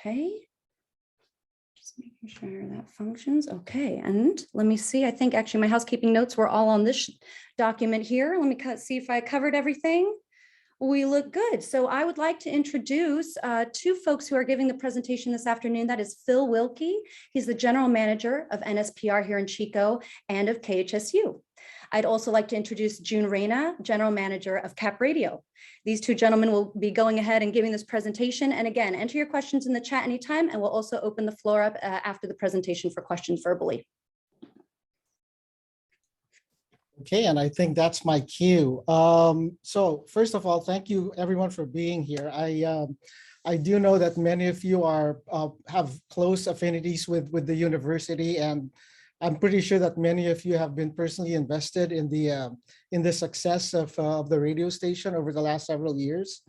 Okay. Just making sure that functions. Okay. And let me see. I think actually my housekeeping notes were all on this document here. Let me see if I covered everything. We look good. So I would like to introduce two folks who are giving the presentation this afternoon. That is Phil Wilkie. He's the general manager of NSPR here in Chico and of KHSU. I'd also like to introduce June Reyna, general manager of CapRadio. These two gentlemen will be going ahead and giving this presentation. And again, enter your questions in the chat anytime, and we'll also open the floor up after the presentation for questions verbally. Okay, and I think that's my cue. So first of all, thank you everyone for being here. I do know that many of you have close affinities with the university, and I'm pretty sure that many of you have been personally invested in the success of the radio station over the last several years.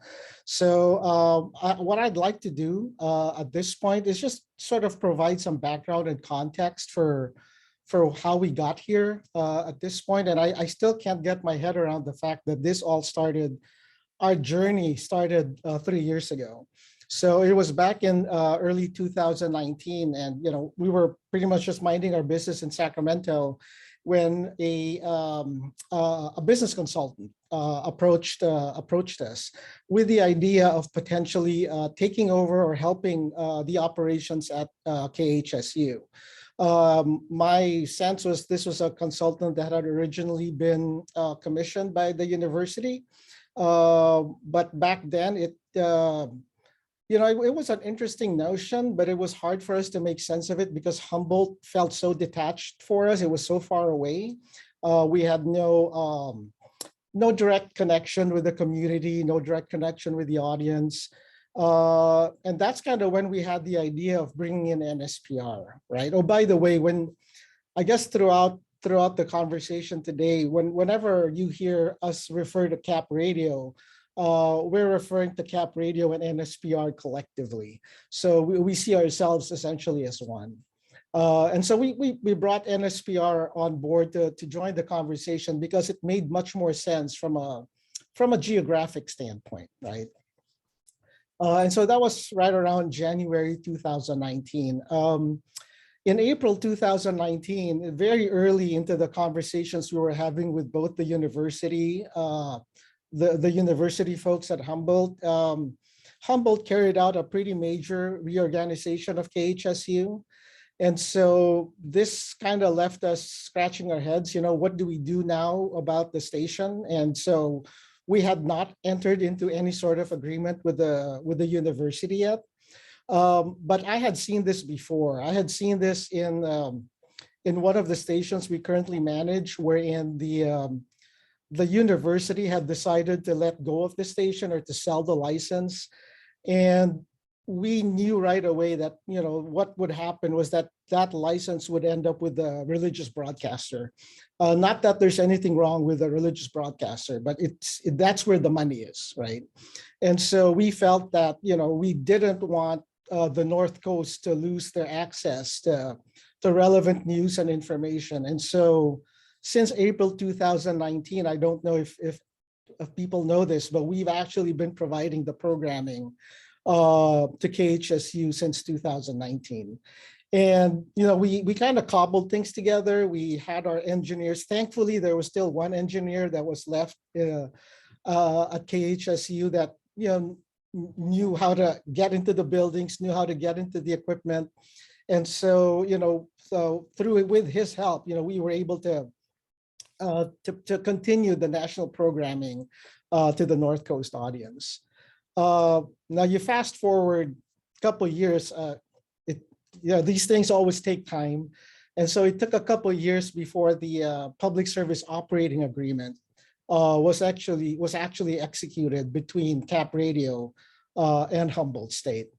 So what I'd like to do at this point is just sort of provide some background and context for how we got here at this point. And I still can't get my head around the fact that this all started, our journey started 3 years ago. So it was back in early 2019, and we were pretty much just minding our business in Sacramento when a business consultant approached us with the idea of potentially taking over or helping the operations at KHSU. My sense was this was a consultant that had originally been commissioned by the university, but back then it was an interesting notion, but it was hard for us to make sense of it because Humboldt felt so detached for us. It was so far away. We had no direct connection with the community, no direct connection with the audience. And that's kind of when we had the idea of bringing in NSPR, right? Oh, by the way, when I guess throughout the conversation today, whenever you hear us refer to CapRadio, we're referring to CapRadio and NSPR collectively. So we see ourselves essentially as one. And so we brought NSPR on board to join the conversation because it made much more sense from a geographic standpoint, right? And so that was right around January 2019. In April 2019, very early into the conversations we were having with both the university, the university folks at Humboldt, Humboldt carried out a pretty major reorganization of KHSU. And so this kind of left us scratching our heads, what do we do now about the station? And so we had not entered into any sort of agreement with the university yet. But I had seen this before. I had seen this in one of the stations we currently manage, wherein the university had decided to let go of the station or to sell the license. And we knew right away that, what would happen was that license would end up with a religious broadcaster. Not that there's anything wrong with a religious broadcaster, but that's where the money is, right? And so we felt that, we didn't want the North Coast to lose their access to relevant news and information. And so since April 2019, I don't know if people know this, but we've actually been providing the programming to KHSU since 2019. And, we kind of cobbled things together. We had our engineers. Thankfully, there was still one engineer that was left at KHSU that, knew how to get into the buildings, knew how to get into the equipment. And so, with his help, we were able to continue the national programming to the North Coast audience. Now you fast forward a couple of years, these things always take time. And so it took a couple of years before the public service operating agreement was actually executed between CapRadio and Humboldt State.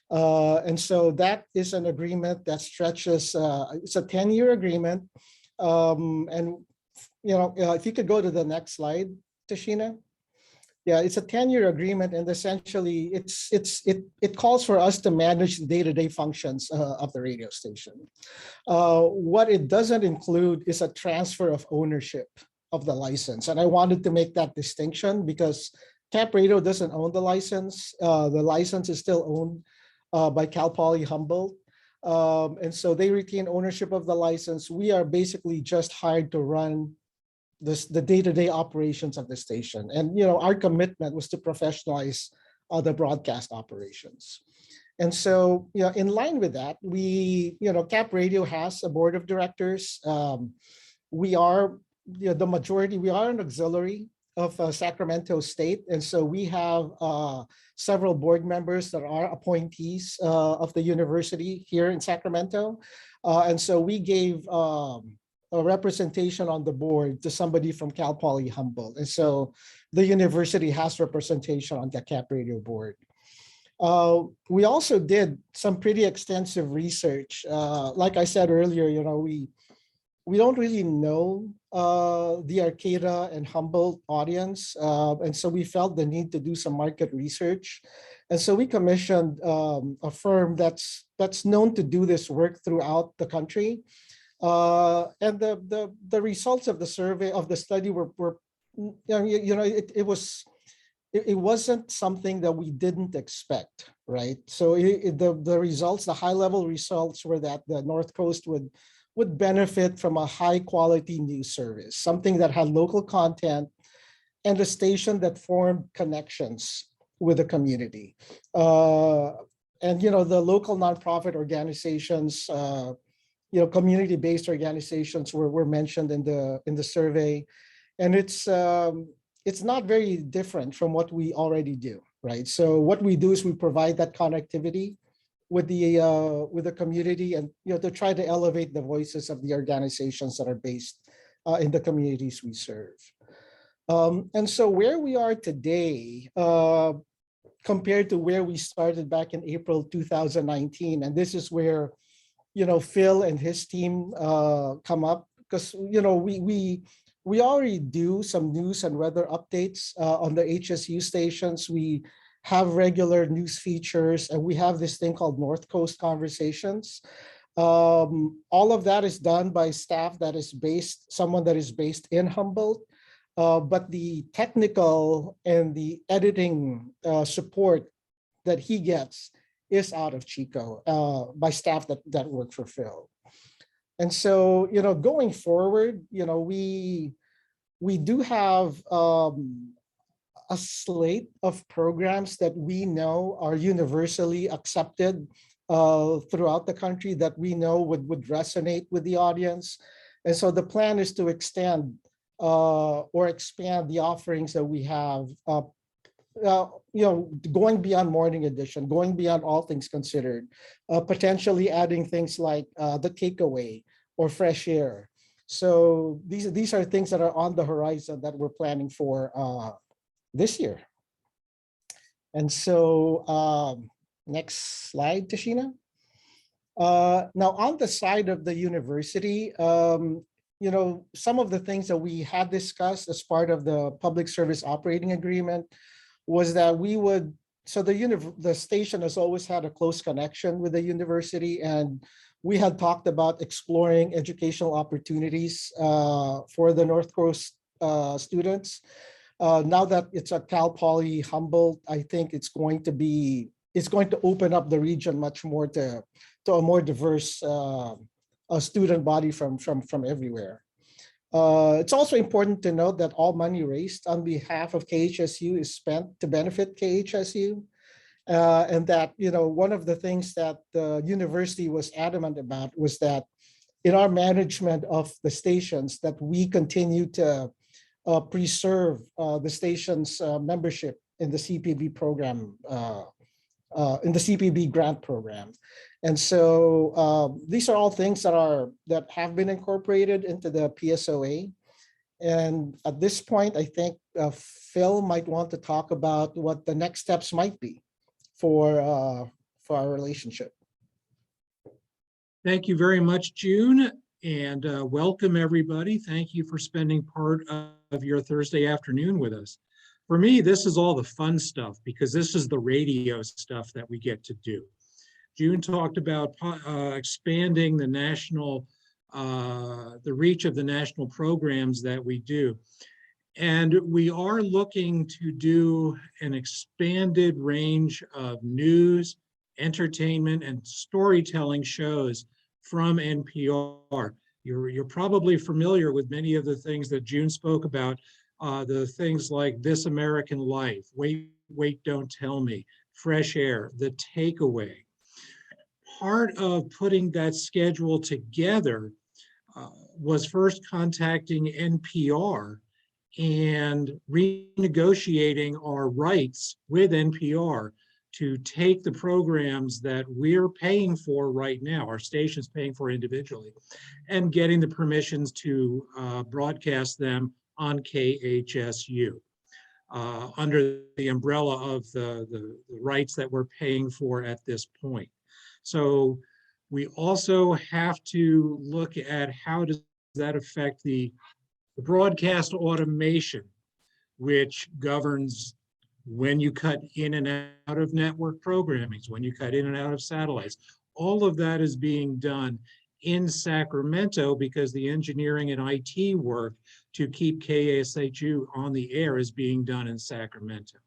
And so that is an agreement that stretches, it's a 10-year agreement. And if you could go to the next slide, Tashina. Yeah, it's a 10-year agreement, and essentially it calls for us to manage the day-to-day functions of the radio station. What it doesn't include is a transfer of ownership of the license. And I wanted to make that distinction because CapRadio doesn't own the license. The license is still owned by Cal Poly Humboldt. And so they retain ownership of the license. We are basically just hired to run the day-to-day operations of the station. And our commitment was to professionalize the broadcast operations. And so, in line with that, CapRadio has a board of directors. We are the majority. We are an auxiliary of Sacramento State, and so we have several board members that are appointees of the university here in Sacramento, and so we gave a representation on the board to somebody from Cal Poly Humboldt, and so the university has representation on the CapRadio board. We also did some pretty extensive research. Like I said earlier, we don't really know the Arcata and Humboldt audience, and so we felt the need to do some market research, and so we commissioned a firm that's known to do this work throughout the country, and the results of the survey of the study were it wasn't something that we didn't expect, right? So the results, the high level results, were that the North Coast would benefit from a high quality news service, something that had local content and a station that formed connections with the community. And the local nonprofit organizations, community-based organizations were mentioned in the survey. And it's not very different from what we already do, right? So what we do is we provide that connectivity with the community, and to try to elevate the voices of the organizations that are based in the communities we serve. And so where we are today, compared to where we started back in April 2019, and this is where Phil and his team come up, because we already do some news and weather updates on the HSU stations. We have regular news features, and we have this thing called North Coast Conversations. All of that is done by staff someone that is based in Humboldt, but the technical and the editing support that he gets is out of Chico by staff that work for Phil. And so, going forward, we do have a slate of programs that we know are universally accepted throughout the country, that we know would resonate with the audience. And so the plan is to extend or expand the offerings that we have, going beyond Morning Edition, going beyond All Things Considered, potentially adding things like The Takeaway or Fresh Air. So these are things that are on the horizon that we're planning for this year. And so next slide, Tashina. Now on the side of the university, some of the things that we had discussed as part of the public service operating agreement was that the station has always had a close connection with the university, and we had talked about exploring educational opportunities for the North Coast students. Now that it's a Cal Poly Humboldt, I think it's going to open up the region much more to a more diverse student body from everywhere. It's also important to note that all money raised on behalf of KHSU is spent to benefit KHSU. And that, one of the things that the university was adamant about was that in our management of the stations, that we continue to preserve the station's membership in the CPB program, in the CPB grant program. And so these are all things that have been incorporated into the PSOA. And at this point, I think Phil might want to talk about what the next steps might be for our relationship. Thank you very much, June, and welcome everybody. Thank you for spending part of your Thursday afternoon with us. For me, this is all the fun stuff, because this is the radio stuff that we get to do. June talked about expanding the national, the reach of the national programs that we do. And we are looking to do an expanded range of news, entertainment, and storytelling shows from NPR. You're probably familiar with many of the things that June spoke about, the things like This American Life, Wait, Wait, Don't Tell Me, Fresh Air, The Takeaway. Part of putting that schedule together was first contacting NPR and renegotiating our rights with NPR to take the programs that we're paying for right now, our station's paying for individually, and getting the permissions to broadcast them on KHSU under the umbrella of the rights that we're paying for at this point. So we also have to look at how does that affect the broadcast automation, which governs when you cut in and out of network programmings, when you cut in and out of satellites. All of that is being done in Sacramento because the engineering and IT work to keep KHSU on the air is being done in Sacramento.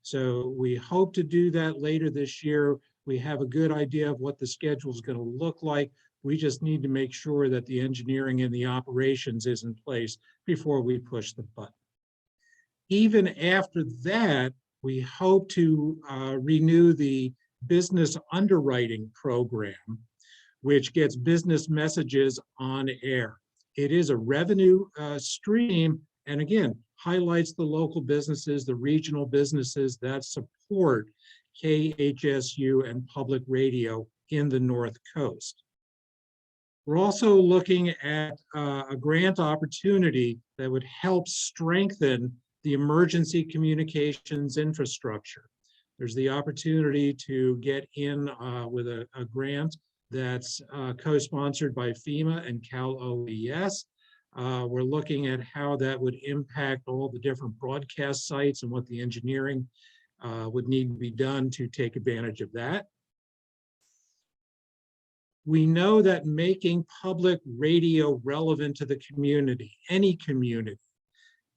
So we hope to do that later this year. We have a good idea of what the schedule is going to look like. We just need to make sure that the engineering and the operations is in place before we push the button. Even after that, we hope to renew the business underwriting program, which gets business messages on air. It is a revenue stream, and again, highlights the local businesses, the regional businesses that support KHSU and public radio in the North Coast. We're also looking at a grant opportunity that would help strengthen the emergency communications infrastructure. There's the opportunity to get in with a grant that's co-sponsored by FEMA and Cal OES. We're looking at how that would impact all the different broadcast sites and what the engineering would need to be done to take advantage of that. We know that making public radio relevant to the community, any community,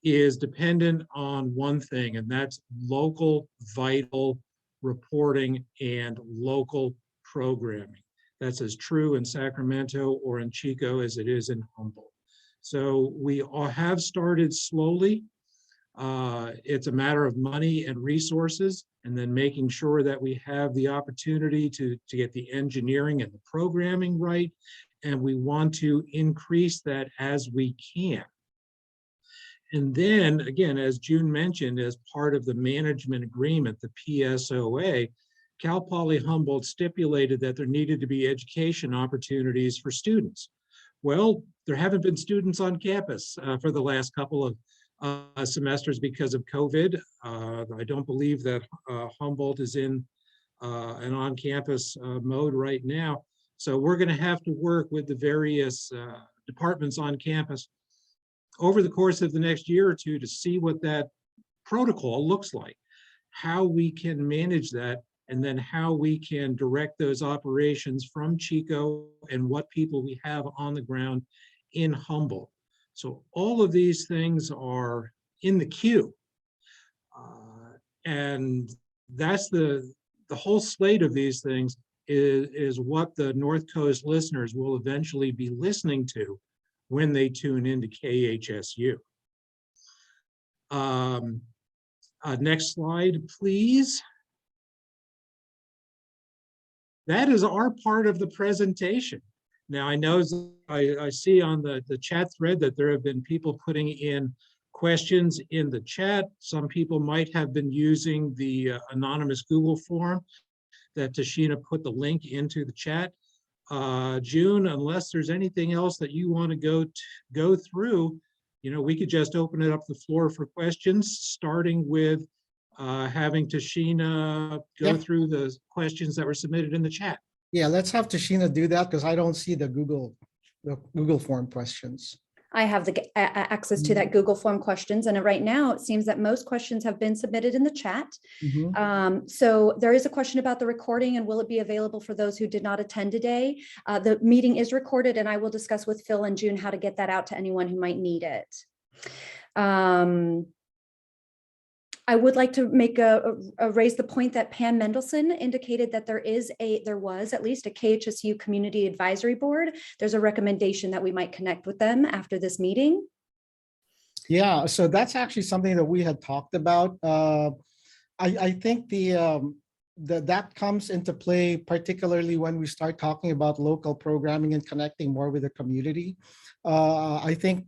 is dependent on one thing, and that's local, vital reporting and local programming. That's as true in Sacramento or in Chico as it is in Humboldt. So we all have started slowly. It's a matter of money and resources, and then making sure that we have the opportunity to get the engineering and the programming right. And we want to increase that as we can. And then, again, as June mentioned, as part of the management agreement, the PSOA, Cal Poly Humboldt stipulated that there needed to be education opportunities for students. Well, there haven't been students on campus for the last couple of semesters because of COVID. I don't believe that Humboldt is in an on-campus mode right now. So we're going to have to work with the various departments on campus over the course of the next year or two to see what that protocol looks like, how we can manage that, and then how we can direct those operations from Chico and what people we have on the ground in Humboldt. So all of these things are in the queue. And that's the whole slate of these things is what the North Coast listeners will eventually be listening to when they tune into KHSU. Next slide, please. That is our part of the presentation. Now, I know I see on the chat thread that there have been people putting in questions in the chat. Some people might have been using the anonymous Google form that Tashina put the link into the chat. June, unless there's anything else that you want to go through, you know, we could just open it up the floor for questions, starting with having Tashina go through the questions that were submitted in the chat. Yeah, let's have Tashina do that because I don't see the Google form questions. I have the access to that Google form questions, and right now it seems that most questions have been submitted in the chat. So there is a question about the recording and will it be available for those who did not attend today? The meeting is recorded, and I will discuss with Phil and June how to get that out to anyone who might need it. I would like to make raise the point that Pam Mendelson indicated that there was at least a KHSU Community Advisory Board. There's a recommendation that we might connect with them after this meeting. Yeah, so that's actually something that we had talked about. I think that comes into play, particularly when we start talking about local programming and connecting more with the community. I think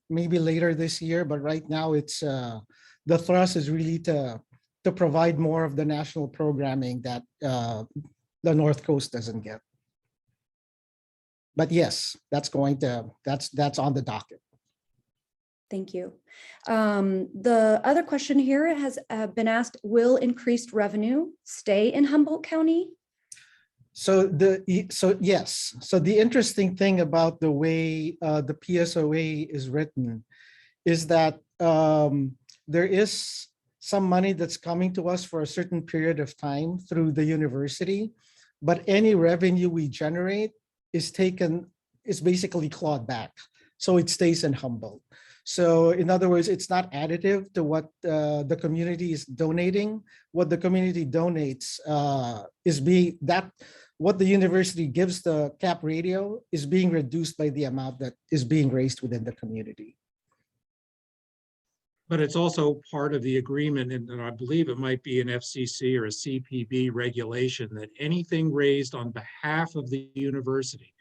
maybe later this year, but right now it's the thrust is really to provide more of the national programming that the North Coast doesn't get. But yes, that's on the docket. Thank you. The other question here has been asked, will increased revenue stay in Humboldt County? So yes. So the interesting thing about the way the PSOA is written is that there is some money that's coming to us for a certain period of time through the university, but any revenue we generate is basically clawed back. So it stays in Humboldt. So in other words, it's not additive to what the community is donating. What the community donates what the university gives the CapRadio is being reduced by the amount that is being raised within the community. But it's also part of the agreement, and I believe it might be an FCC or a CPB regulation, that anything raised on behalf of the university,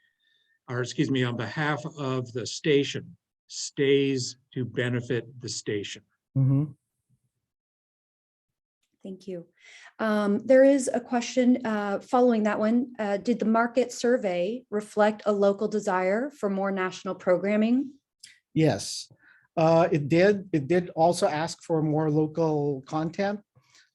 or excuse me, on behalf of the station, stays to benefit the station. Mm-hmm. Thank you. There is a question following that one. Did the market survey reflect a local desire for more national programming? Yes, it did. It did also ask for more local content.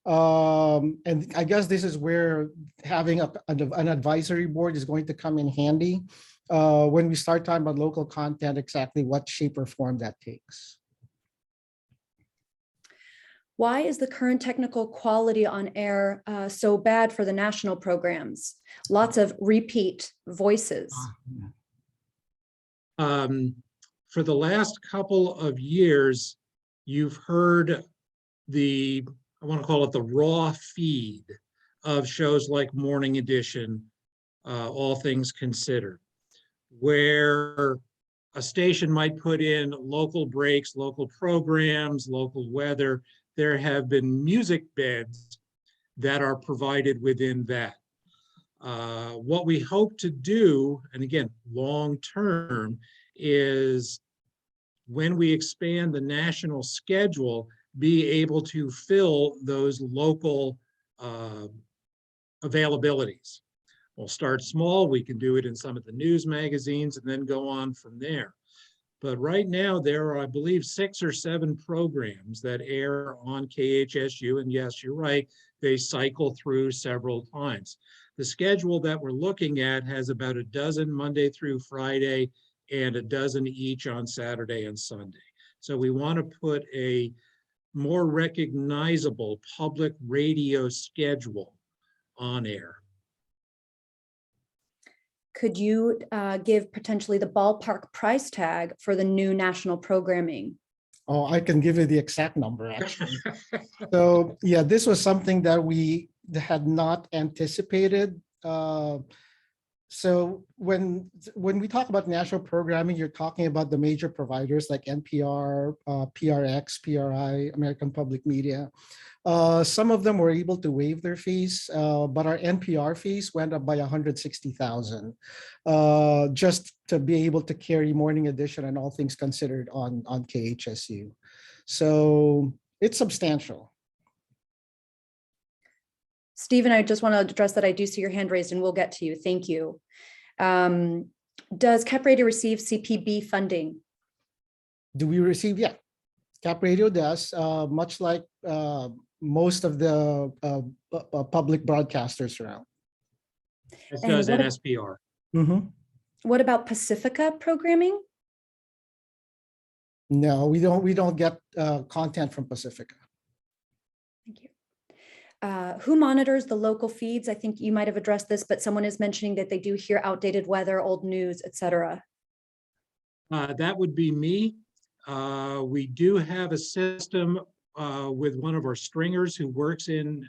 And I guess this is where having an advisory board is going to come in handy when we start talking about local content, exactly what shape or form that takes. Why is the current technical quality on air so bad for the national programs? Lots of repeat voices. For the last couple of years, you've heard I want to call it the raw feed of shows like Morning Edition, All Things Considered, where a station might put in local breaks, local programs, local weather. There have been music beds that are provided within that. What we hope to do, and again, long-term, is when we expand the national schedule, be able to fill those local availabilities. We'll start small. We can do it in some of the news magazines and then go on from there. But right now, there are, I believe, 6 or 7 programs that air on KHSU. And yes, you're right, they cycle through several times. The schedule that we're looking at has about a dozen Monday through Friday and a dozen each on Saturday and Sunday. So we want to put a more recognizable public radio schedule on air. Could you give potentially the ballpark price tag for the new national programming? Oh, I can give you the exact number, actually. So yeah, this was something that we had not anticipated. So when we talk about national programming, you're talking about the major providers like NPR, PRX, PRI, American Public Media. Some of them were able to waive their fees, but our NPR fees went up by $160,000 just to be able to carry Morning Edition and All Things Considered on KHSU. So it's substantial. Stephen, I just want to address that I do see your hand raised and we'll get to you. Thank you. Does CapRadio receive CPB funding? Do we receive? Yeah, CapRadio does, much like most of the public broadcasters around. As And does what- NSPR. Mm-hmm. What about Pacifica programming? No, we don't get content from Pacifica. Thank you. Who monitors the local feeds? I think you might have addressed this, but someone is mentioning that they do hear outdated weather, old news, etc. That would be me. We do have a system with one of our stringers who works in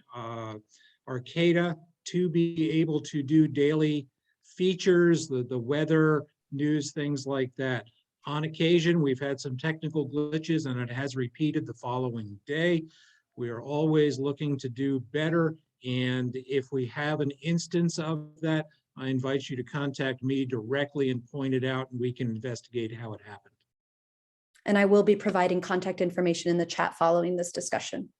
Arcata to be able to do daily features, the weather, news, things like that. On occasion, we've had some technical glitches and it has repeated the following day. We are always looking to do better. And if we have an instance of that, I invite you to contact me directly and point it out, and we can investigate how it happened. And I will be providing contact information in the chat following this discussion.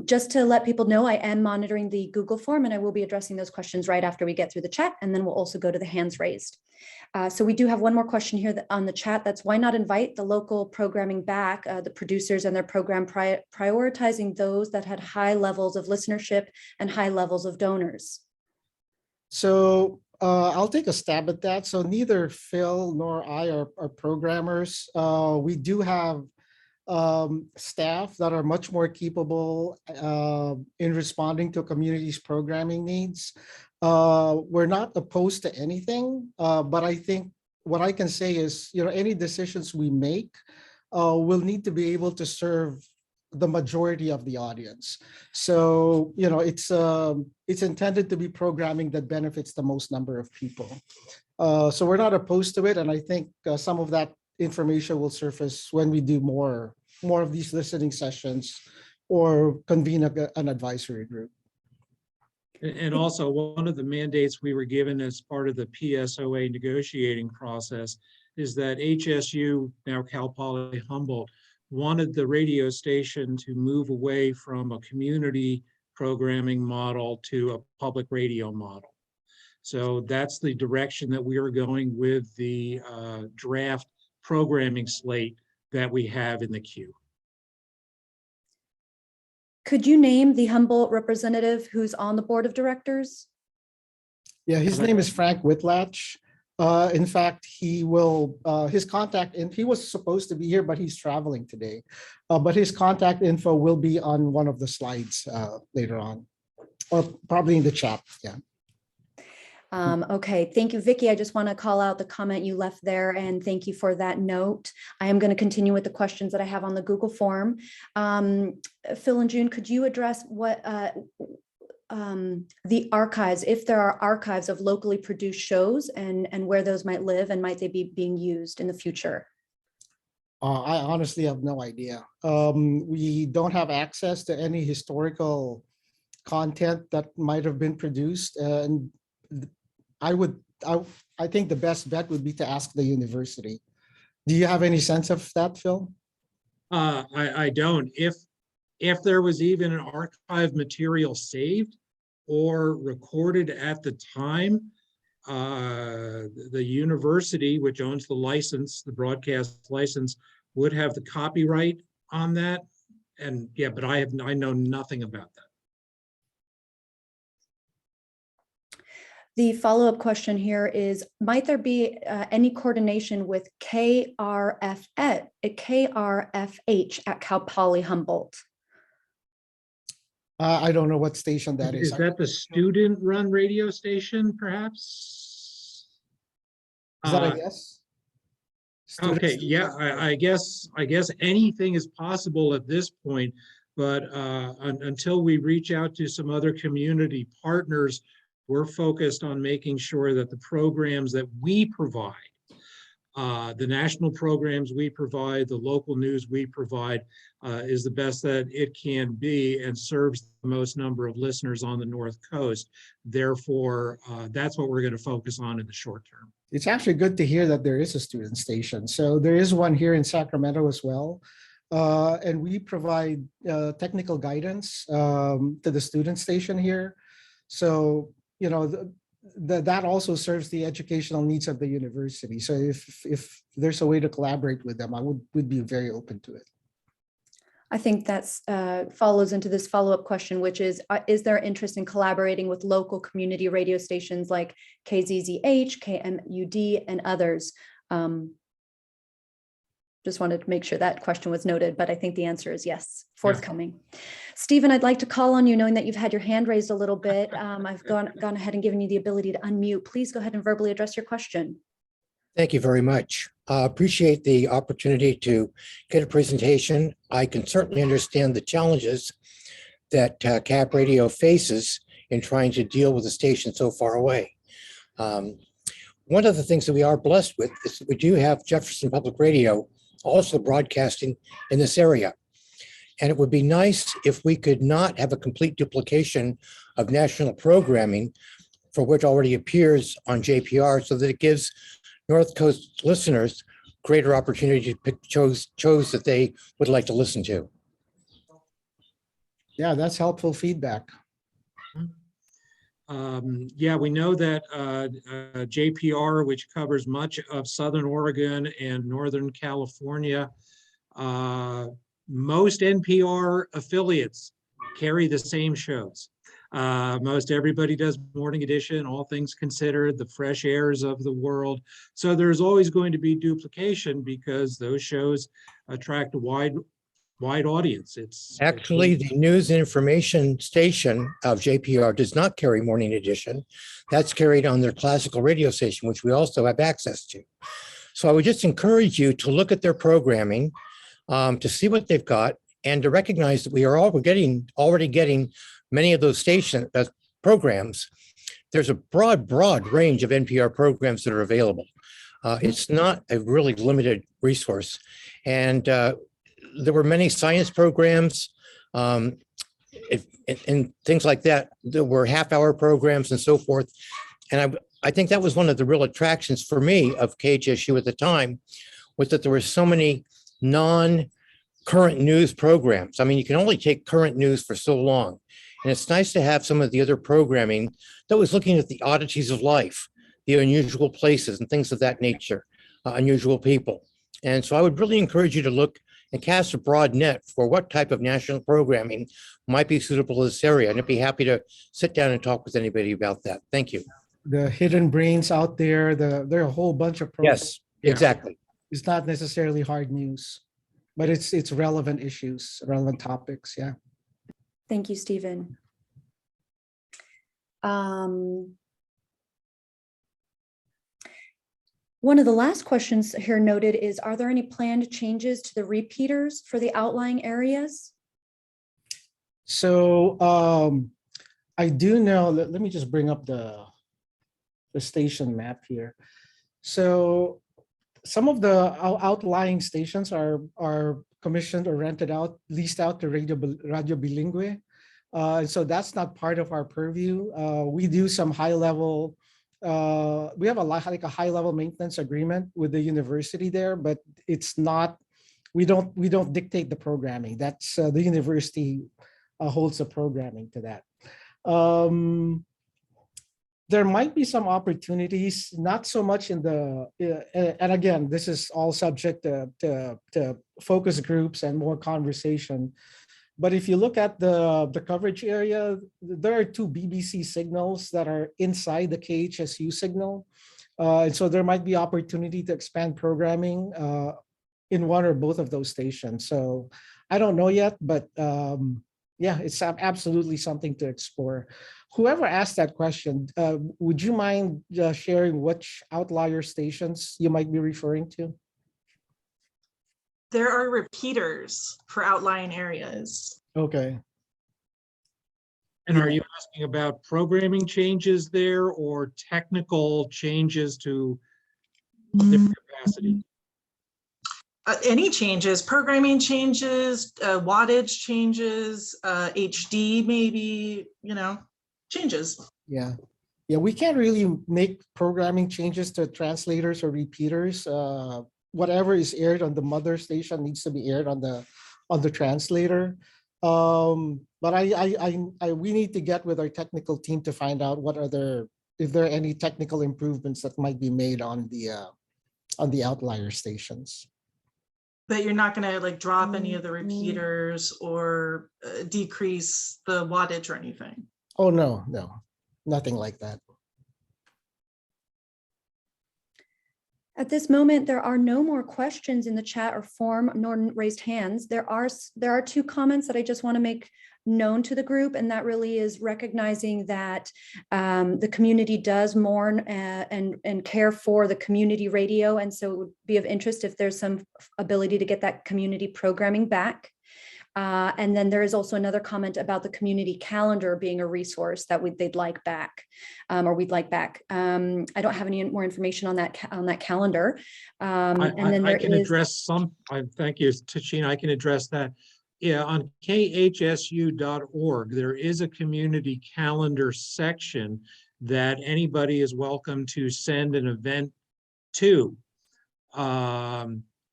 Just to let people know, I am monitoring the Google form and I will be addressing those questions right after we get through the chat, and then we'll also go to the hands raised. So we do have one more question here on the chat. That's why not invite the local programming back, the producers and their program prioritizing those that had high levels of listenership and high levels of donors. So I'll take a stab at that. So neither Phil nor I are programmers. We do have staff that are much more capable in responding to community's programming needs. We're not opposed to anything, but I think what I can say is, any decisions we make will need to be able to serve the majority of the audience. So, it's intended to be programming that benefits the most number of people. So we're not opposed to it. And I think some of that information will surface when we do more of these listening sessions or convene an advisory group. And also, one of the mandates we were given as part of the PSOA negotiating process is that HSU, now Cal Poly Humboldt, wanted the radio station to move away from a community programming model to a public radio model. So that's the direction that we are going with the draft programming slate that we have in the queue. Could you name the Humboldt representative who's on the board of directors? Yeah, his name is Frank Whitlatch. In fact, he will, his contact, and he was supposed to be here, but he's traveling today. But his contact info will be on one of the slides later on, or probably in the chat, yeah. Okay, thank you, Vicki. I just want to call out the comment you left there, and thank you for that note. I am going to continue with the questions that I have on the Google form. Phil and June, could you address what the archives, if there are archives of locally produced shows, and where those might live, and might they be being used in the future? I honestly have no idea. We don't have access to any historical content that might have been produced, and I think the best bet would be to ask the university. Do you have any sense of that, Phil? I don't. If there was even an archive material saved or recorded at the time, the university, which owns the license, the broadcast license, would have the copyright on that. And yeah, but I know nothing about that. The follow-up question here is, might there be any coordination with KRFH at Cal Poly Humboldt? I don't know what station that is. Is that the student-run radio station, perhaps? Is that a yes? Okay, yeah, I guess anything is possible at this point, but until we reach out to some other community partners, we're focused on making sure that the programs that we provide, the national programs we provide, the local news we provide, is the best that it can be and serves the most number of listeners on the North Coast. Therefore, that's what we're going to focus on in the short term. It's actually good to hear that there is a student station. So there is one here in Sacramento as well. And we provide technical guidance to the student station here. So, that also serves the educational needs of the university. So if there's a way to collaborate with them, I would be very open to it. I think that's follows into this follow-up question, which is there interest in collaborating with local community radio stations like KZZH, KMUD, and others? Just wanted to make sure that question was noted, but I think the answer is yes, forthcoming. Yeah. Stephen, I'd like to call on you, knowing that you've had your hand raised a little bit. I've gone ahead and given you the ability to unmute. Please go ahead and verbally address your question. Thank you very much. Appreciate the opportunity to get a presentation. I can certainly understand the challenges that CapRadio faces in trying to deal with a station so far away. One of the things that we are blessed with is that we do have Jefferson Public Radio also broadcasting in this area. And it would be nice if we could not have a complete duplication of national programming for which already appears on JPR, so that it gives North Coast listeners greater opportunity to pick shows that they would like to listen to. Yeah, that's helpful feedback. Yeah, we know that JPR, which covers much of Southern Oregon and Northern California, most NPR affiliates carry the same shows. Most everybody does Morning Edition, All Things Considered, the Fresh Airs of the world. So there's always going to be duplication because those shows attract a wide audience. It's Actually, the news and information station of JPR does not carry Morning Edition. That's carried on their classical radio station, which we also have access to. So I would just encourage you to look at their programming, to see what they've got, and to recognize that we are already getting many of those station programs. There's a broad range of NPR programs that are available. It's not a really limited resource. And there were many science programs and things like that. There were half-hour programs and so forth. And I think that was one of the real attractions for me of KHSU at the time, was that there were so many non-current news programs. I mean, you can only take current news for so long. And it's nice to have some of the other programming that was looking at the oddities of life, the unusual places and things of that nature, unusual people. And so I would really encourage you to look and cast a broad net for what type of national programming might be suitable to this area. And I'd be happy to sit down and talk with anybody about that. Thank you. The hidden brains out there, there are a whole bunch of programs. Yes, exactly. It's not necessarily hard news, but it's relevant issues, relevant topics. Yeah. Thank you, Stephen. One of the last questions here noted is, are there any planned changes to the repeaters for the outlying areas? So I do know, let me just bring up the station map here. So some of the outlying stations are commissioned or rented out, leased out to Radio Bilingüe. And so that's not part of our purview. We do some high level, we have like a high level maintenance agreement with the university there, but it's not, we don't dictate the programming. That's the university holds the programming to that. There might be some opportunities, not so much in the, and again, this is all subject to focus groups and more conversation. But if you look at the coverage area, there are 2 BBC signals that are inside the KHSU signal. And so there might be opportunity to expand programming in one or both of those stations. So I don't know yet, but yeah, it's absolutely something to explore. Whoever asked that question, would you mind sharing which outlier stations you might be referring to? There are repeaters for outlying areas. Okay. And are you asking about programming changes there or technical changes to different capacity? Any changes, programming changes, wattage changes, HD maybe, changes. Yeah. Yeah, we can't really make programming changes to translators or repeaters. Whatever is aired on the mother station needs to be aired on the translator. But we need to get with our technical team to find out if there are any technical improvements that might be made on the outlier stations. But you're not going to drop any of the repeaters or decrease the wattage or anything. Oh, no, nothing like that. At this moment, there are no more questions in the chat or form nor raised hands. There are two comments that I just want to make known to the group, and that really is recognizing that the community does mourn and care for the community radio, and so it would be of interest if there's some ability to get that community programming back. And then there is also another comment about the community calendar being a resource that they'd like back, or we'd like back. I don't have any more information on that calendar. And then I there can is. address some, thank you, Tachina, I can address that. Yeah, on khsu.org, there is a community calendar section that anybody is welcome to send an event to.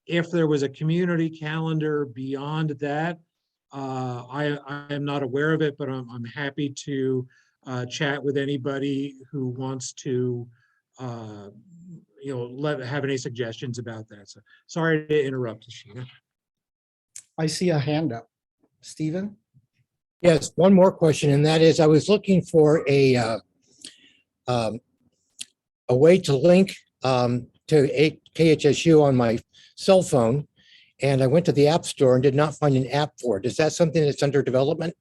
If there was a community calendar beyond that, I am not aware of it, but I'm happy to chat with anybody who wants to, have any suggestions about that. So sorry to interrupt, Tashina. I see a hand up. Stephen? Yes, one more question, and that is, I was looking for a way to link to KHSU on my cell phone, and I went to the App Store and did not find an app for it. Is that something that's under development?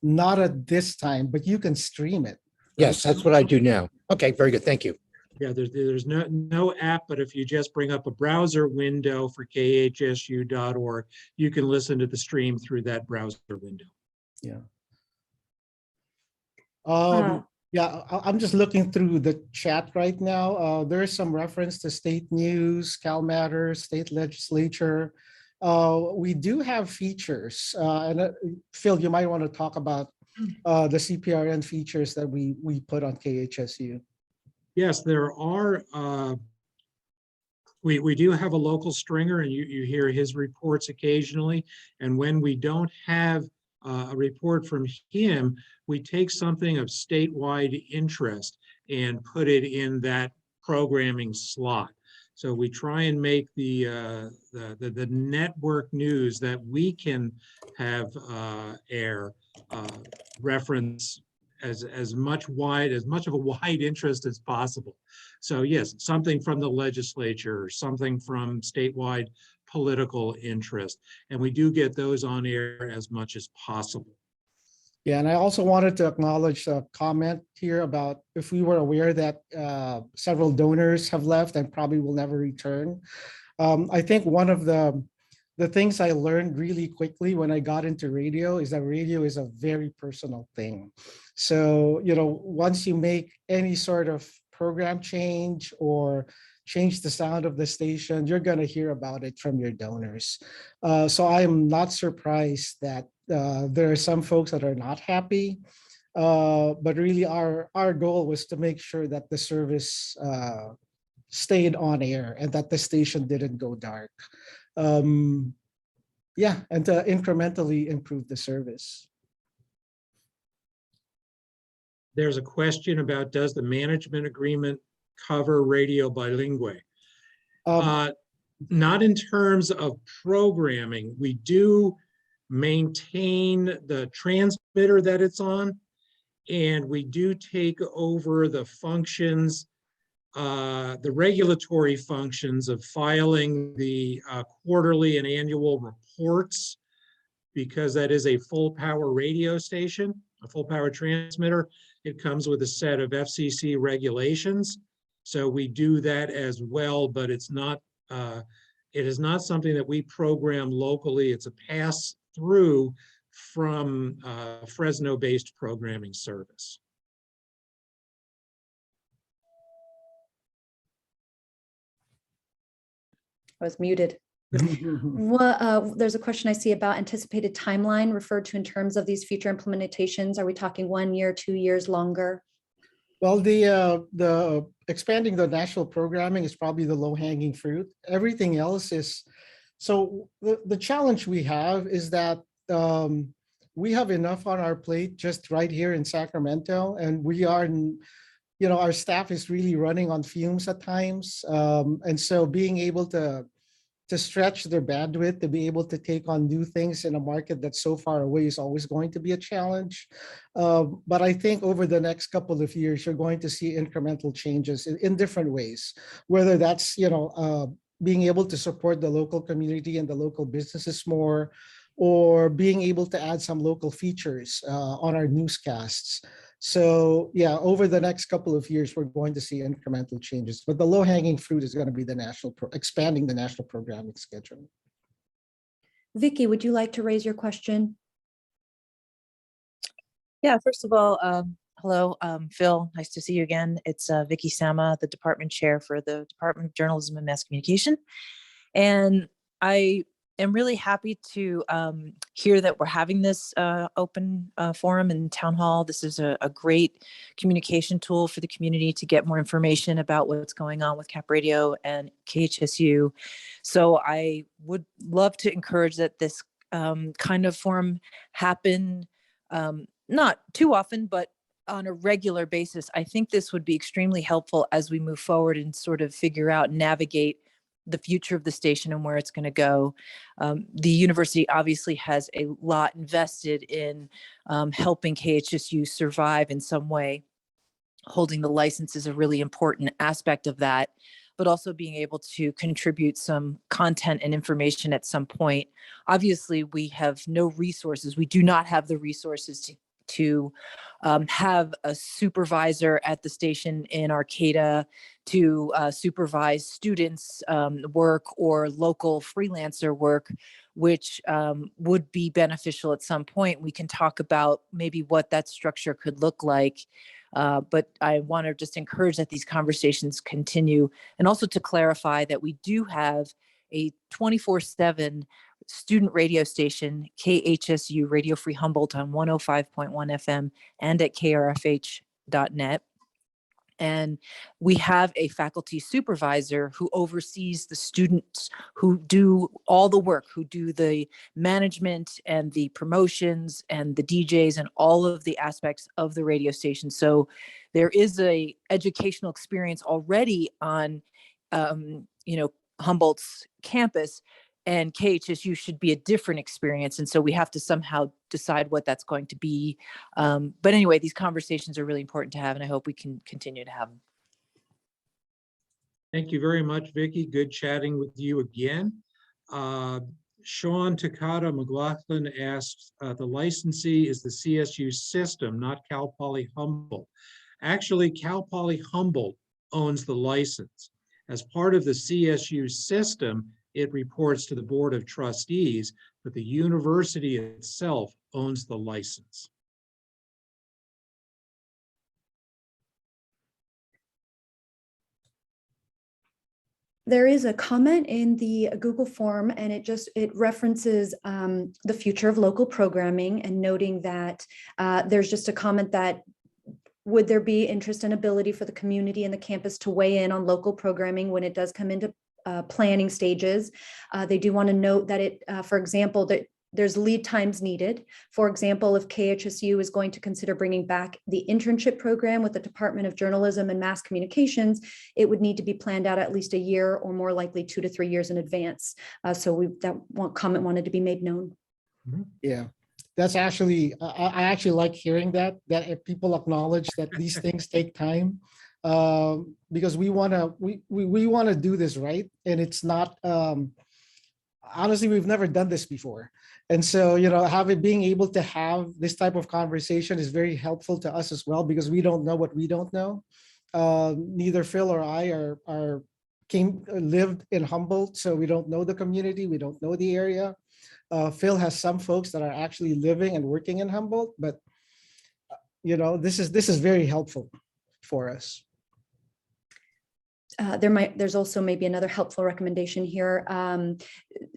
Not at this time, but you can stream it. Yes, that's what I do now. Okay, very good. Thank you. Yeah, there's no app, but if you just bring up a browser window for khsu.org, you can listen to the stream through that browser window. Yeah. Uh, Yeah, I'm just looking through the chat right now. There is some reference to state news, Cal Matters, state legislature. We do have features, and Phil, you might want to talk about the CPRN features that we put on KHSU. Yes, there are. We do have a local stringer, and you hear his reports occasionally. And when we don't have a report from him, we take something of statewide interest and put it in that programming slot. So we try and make the network news that we can have air reference as much of a wide interest as possible. So yes, something from the legislature, something from statewide political interest, and we do get those on air as much as possible. Yeah, and I also wanted to acknowledge a comment here about if we were aware that several donors have left and probably will never return. I think one of the things I learned really quickly when I got into radio is that radio is a very personal thing. So, once you make any sort of program change or change the sound of the station, you're going to hear about it from your donors. So I am not surprised that there are some folks that are not happy, but really our goal was to make sure that the service stayed on air and that the station didn't go dark. Yeah, and to incrementally improve the service. There's a question about, does the management agreement cover radio bilingue? Not in terms of programming. We do maintain the transmitter that it's on, and we do take over the functions, the regulatory functions of filing the quarterly and annual reports, because that is a full power radio station, a full power transmitter. It comes with a set of FCC regulations. So we do that as well, but it's not, it is not something that we program locally. It's a pass through from Fresno-based programming service. I was muted. There's a question I see about anticipated timeline referred to in terms of these future implementations. Are we talking 1 year, 2 years, longer? Well, the expanding the national programming is probably the low-hanging fruit. Everything else is, so the challenge we have is that we have enough on our plate just right here in Sacramento, and we are, our staff is really running on fumes at times. And so being able to to stretch their bandwidth to be able to take on new things in a market that's so far away is always going to be a challenge. But I think over the next couple of years, you're going to see incremental changes in different ways, whether that's, being able to support the local community and the local businesses more, or being able to add some local features on our newscasts. So yeah, over the next couple of years, we're going to see incremental changes, but the low hanging fruit is going to be the expanding the national programming schedule. Vicky, would you like to raise your question? Yeah, first of all, hello, Phil, nice to see you again. It's Vicky Sama, the department chair for the Department of Journalism and Mass Communication. And I am really happy to hear that we're having this open forum and town hall. This is a great communication tool for the community to get more information about what's going on with CapRadio and KHSU. So I would love to encourage that this kind of forum happen, not too often, but on a regular basis. I think this would be extremely helpful as we move forward and sort of figure out, navigate the future of the station and where it's going to go. The university obviously has a lot invested in helping KHSU survive in some way. Holding the license is a really important aspect of that, but also being able to contribute some content and information at some point. Obviously, we have no resources. We do not have the resources to have a supervisor at the station in Arcata to supervise students' work or local freelancer work, which would be beneficial at some point. We can talk about maybe what that structure could look like. But I want to just encourage that these conversations continue, and also to clarify that we do have a 24/7 student radio station, KHSU Radio Free Humboldt on 105.1 FM and at krfh.net. And we have a faculty supervisor who oversees the students who do all the work, who do the management and the promotions and the DJs and all of the aspects of the radio station. So there is a educational experience already on, Humboldt's campus, and KHSU should be a different experience. And so we have to somehow decide what that's going to be. But anyway, these conversations are really important to have, and I hope we can continue to have them. Thank you very much, Vicky. Good chatting with you again. Sean Takata McLaughlin asks, the licensee is the CSU system, not Cal Poly Humboldt. Actually, Cal Poly Humboldt owns the license. As part of the CSU system, it reports to the Board of Trustees, but the university itself owns the license. There is a comment in the Google form, and it references the future of local programming, and noting that there's just a comment that would there be interest and ability for the community and the campus to weigh in on local programming when it does come into planning stages. They do want to note that for example, that there's lead times needed. For example, if KHSU is going to consider bringing back the internship program with the Department of Journalism and Mass Communications, it would need to be planned out at least a year, or more likely 2 to 3 years in advance. So that comment wanted to be made known. Yeah, that's actually, I actually like hearing that if people acknowledge that these things take time, because we want to do this right. And it's not, honestly, we've never done this before. And so, being able to have this type of conversation is very helpful to us as well, because we don't know what we don't know. Neither Phil or I lived in Humboldt, so we don't know the community, we don't know the area. Phil has some folks that are actually living and working in Humboldt, but this is very helpful for us. There's also maybe another helpful recommendation here.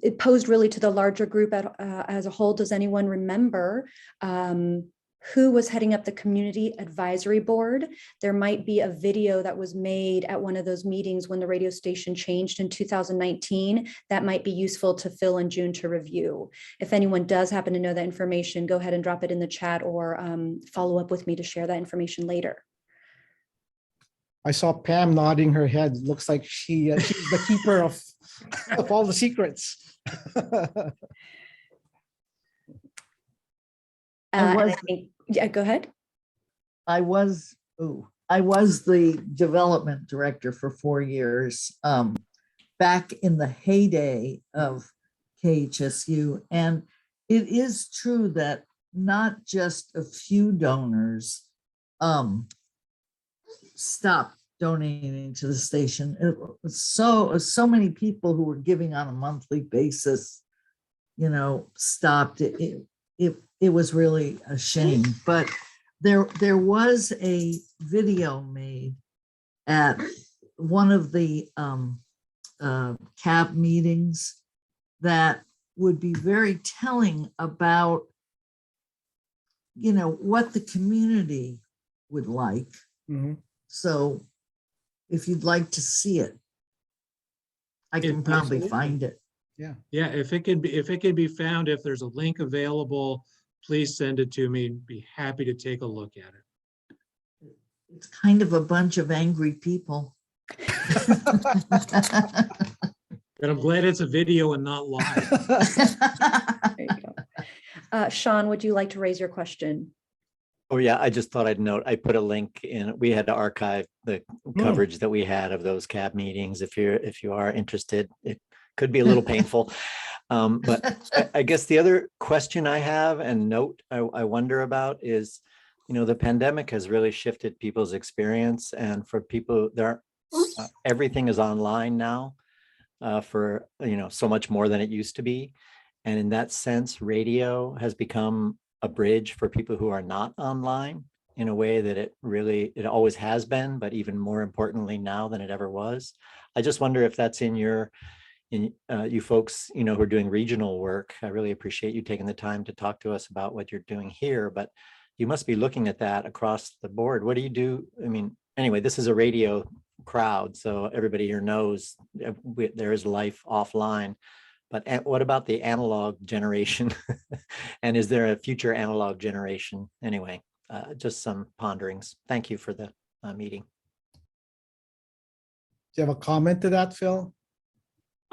It posed really to the larger group as a whole. Does anyone remember who was heading up the community advisory board? There might be a video that was made at one of those meetings when the radio station changed in 2019 that might be useful to Phil and June to review. If anyone does happen to know that information, go ahead and drop it in the chat, or follow up with me to share that information later. I saw Pam nodding her head. Looks like she's the keeper of all the secrets. And was- I think, yeah, go ahead. I was the development director for 4 years, back in the heyday of KHSU. And it is true that not just a few donors stopped donating to the station. It was so many people who were giving on a monthly basis, stopped. It was really a shame. But there was a video made at one of the CAB meetings that would be very telling about, what the community would like. Mhm. So if you'd like to see it, I can probably Absolutely. find it. Yeah, if it can be found, if there's a link available, please send it to me. Be happy to take a look at it. It's kind of a bunch of angry people. But I'm glad it's a video and not live. There you go. Sean, would you like to raise your question? Oh, yeah, I just thought I'd note, I put a link in, we had to archive the coverage that we had of those CAB meetings. If you are interested, it could be a little painful. But I guess the other question I have and note I wonder about is, the pandemic has really shifted people's experience, and for people everything is online now for, so much more than it used to be. And in that sense, radio has become a bridge for people who are not online in a way that it always has been, but even more importantly now than it ever was. I just wonder if that's in you folks, who are doing regional work. I really appreciate you taking the time to talk to us about what you're doing here, but you must be looking at that across the board. What do you do? I mean, anyway, this is a radio crowd, so everybody here knows there is life offline. But what about the analog generation? And is there a future analog generation? Anyway, just some ponderings. Thank you for the meeting. Do you have a comment to that, Phil?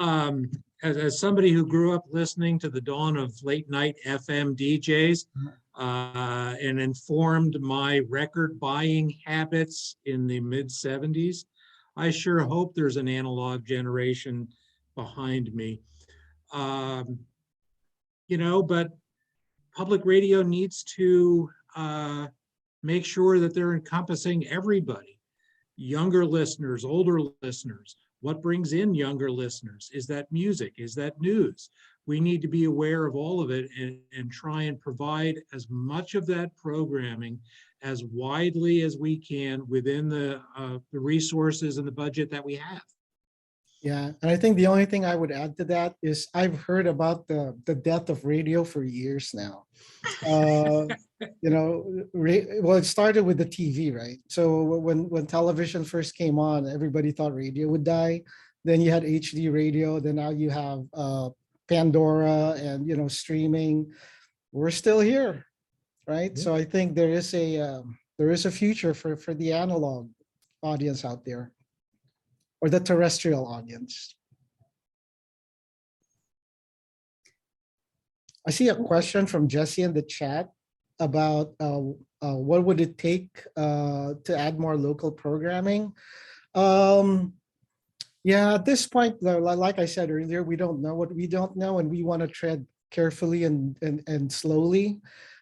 As somebody who grew up listening to the dawn of late night FM DJs and informed my record buying habits in the mid 70s, I sure hope there's an analog generation behind me. But public radio needs to make sure that they're encompassing everybody, younger listeners, older listeners. What brings in younger listeners? Is that music? Is that news? We need to be aware of all of it and try and provide as much of that programming as widely as we can within the resources and the budget that we have. Yeah, and I think the only thing I would add to that is I've heard about the death of radio for years now. Well, it started with the TV, right? So when television first came on, everybody thought radio would die. Then you had HD radio. Then now you have Pandora and streaming. We're still here, right? So I think there is a future for the analog audience out there, or the terrestrial audience. I see a question from Jesse in the chat about what would it take to add more local programming. Yeah, at this point, like I said earlier, we don't know what we don't know, and we want to tread carefully and slowly.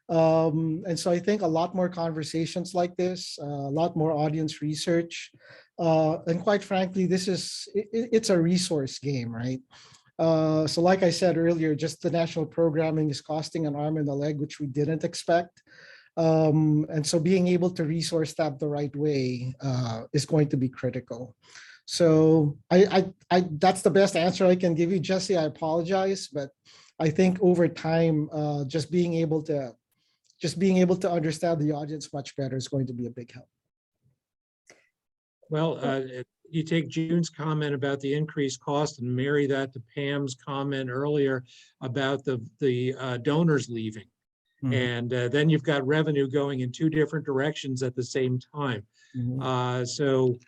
And so I think a lot more conversations like this, a lot more audience research, and quite frankly, it's a resource game, right? So like I said earlier, just the national programming is costing an arm and a leg, which we didn't expect. And so being able to resource that the right way is going to be critical. So that's the best answer I can give you, Jesse. I apologize, but I think over time, just being able to understand the audience much better is going to be a big help. Well, you take June's comment about the increased cost and marry that to Pam's comment earlier about the donors leaving. Mhm. And then you've got revenue going in two different directions at the same time. Mhm. So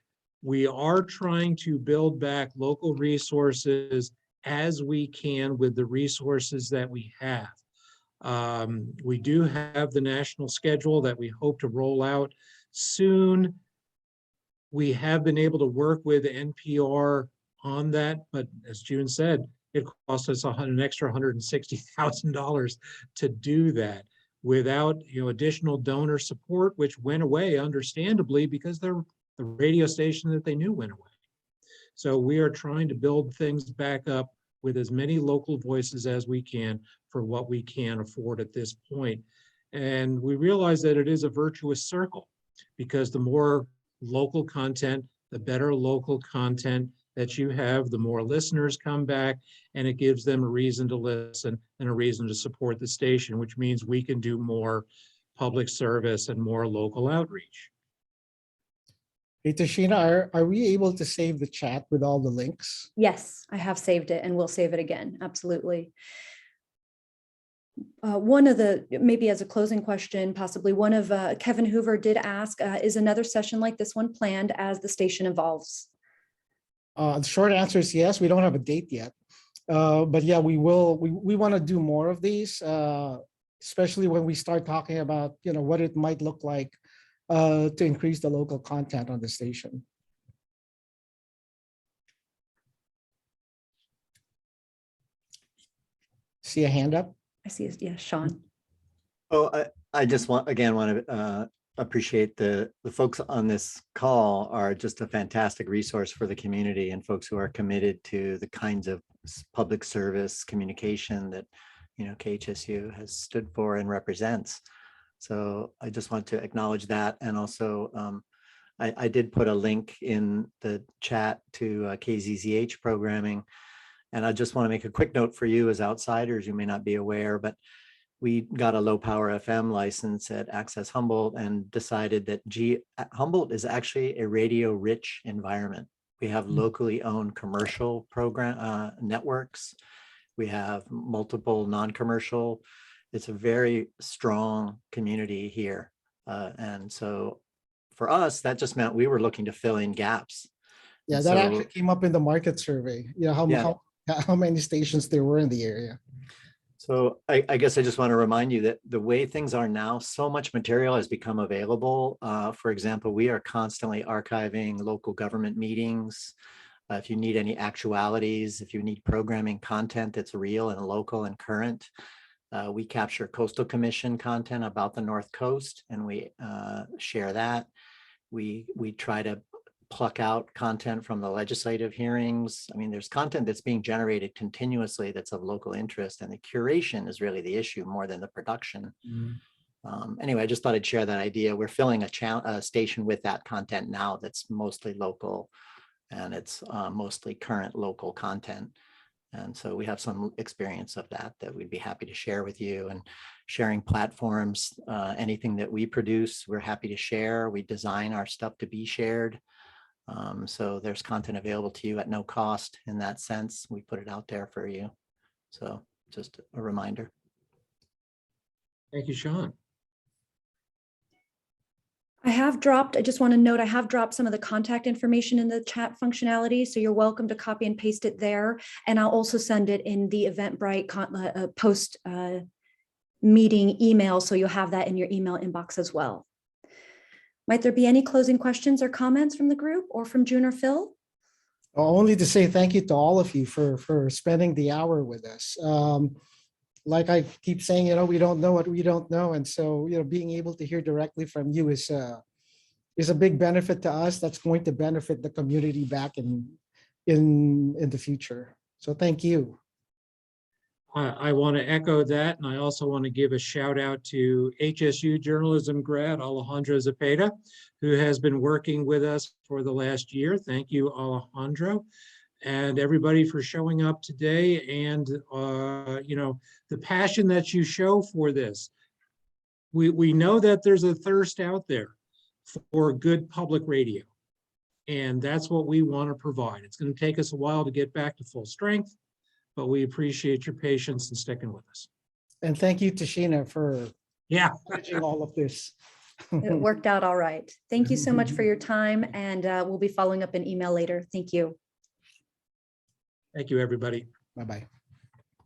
We are trying to build back local resources as we can with the resources that we have. We do have the national schedule that we hope to roll out soon. We have been able to work with NPR on that, but as June said, it cost us an extra $160,000 to do that without additional donor support, which went away understandably because the radio station that they knew went away. So we are trying to build things back up with as many local voices as we can for what we can afford at this point. And we realize that it is a virtuous circle because the more local content, the better local content that you have, the more listeners come back, and it gives them a reason to listen and a reason to support the station, which means we can do more public service and more local outreach. Hey, Tashina, are we able to save the chat with all the links? Yes, I have saved it and we'll save it again. Absolutely. One of the, maybe as a closing question, possibly one of Kevin Hoover did ask, is another session like this one planned as the station evolves? The short answer is yes. We don't have a date yet. But yeah, we will. We want to do more of these, especially when we start talking about, what it might look like to increase the local content on the station. See a hand up? I see, yeah, Sean. Oh, I just want to appreciate the folks on this call are just a fantastic resource for the community and folks who are committed to the kinds of public service communication that KHSU has stood for and represents. So I just want to acknowledge that. And also I did put a link in the chat to KZZH programming. And I just want to make a quick note for you as outsiders, you may not be aware, but we got a low power FM license at Access Humboldt and decided that Humboldt is actually a radio rich environment. We have locally owned commercial program networks. We have multiple non-commercial. It's a very strong community here. And so for us, that just meant we were looking to fill in gaps. Yeah, And that so, actually came up in the market survey. How many stations there were in the area. So I guess I just want to remind you that the way things are now, so much material has become available. For example, we are constantly archiving local government meetings. If you need any actualities, if you need programming content that's real and local and current, we capture Coastal Commission content about the North Coast and we share that. We try to pluck out content from the legislative hearings. I mean, there's content that's being generated continuously that's of local interest, and the curation is really the issue more than the production. Anyway, I just thought I'd share that idea. We're filling a station with that content now that's mostly local, and it's mostly current local content. And so we have some experience of that we'd be happy to share with you, and sharing platforms, anything that we produce, we're happy to share. We design our stuff to be shared. So there's content available to you at no cost in that sense. We put it out there for you. So just a reminder. Thank you, Sean. I just want to note, I have dropped some of the contact information in the chat functionality, so you're welcome to copy and paste it there. And I'll also send it in the Eventbrite post meeting email, so you'll have that in your email inbox as well. Might there be any closing questions or comments from the group or from June or Phil? Only to say thank you to all of you for spending the hour with us. Like I keep saying, we don't know what we don't know. And so, being able to hear directly from you is a big benefit to us. That's going to benefit the community back in the future. So thank you. I want to echo that, and I also want to give a shout out to HSU journalism grad Alejandro Zepeda, who has been working with us for the last year. Thank you, Alejandro, and everybody for showing up today, and the passion that you show for this. We know that there's a thirst out there for good public radio, and that's what we want to provide. It's going to take us a while to get back to full strength, but we appreciate your patience and sticking with us. And thank you, Tashina, for Yeah, managing all of this. It worked out all right. Thank you so much for your time, and we'll be following up an email later. Thank you. Thank you, everybody. Bye-bye.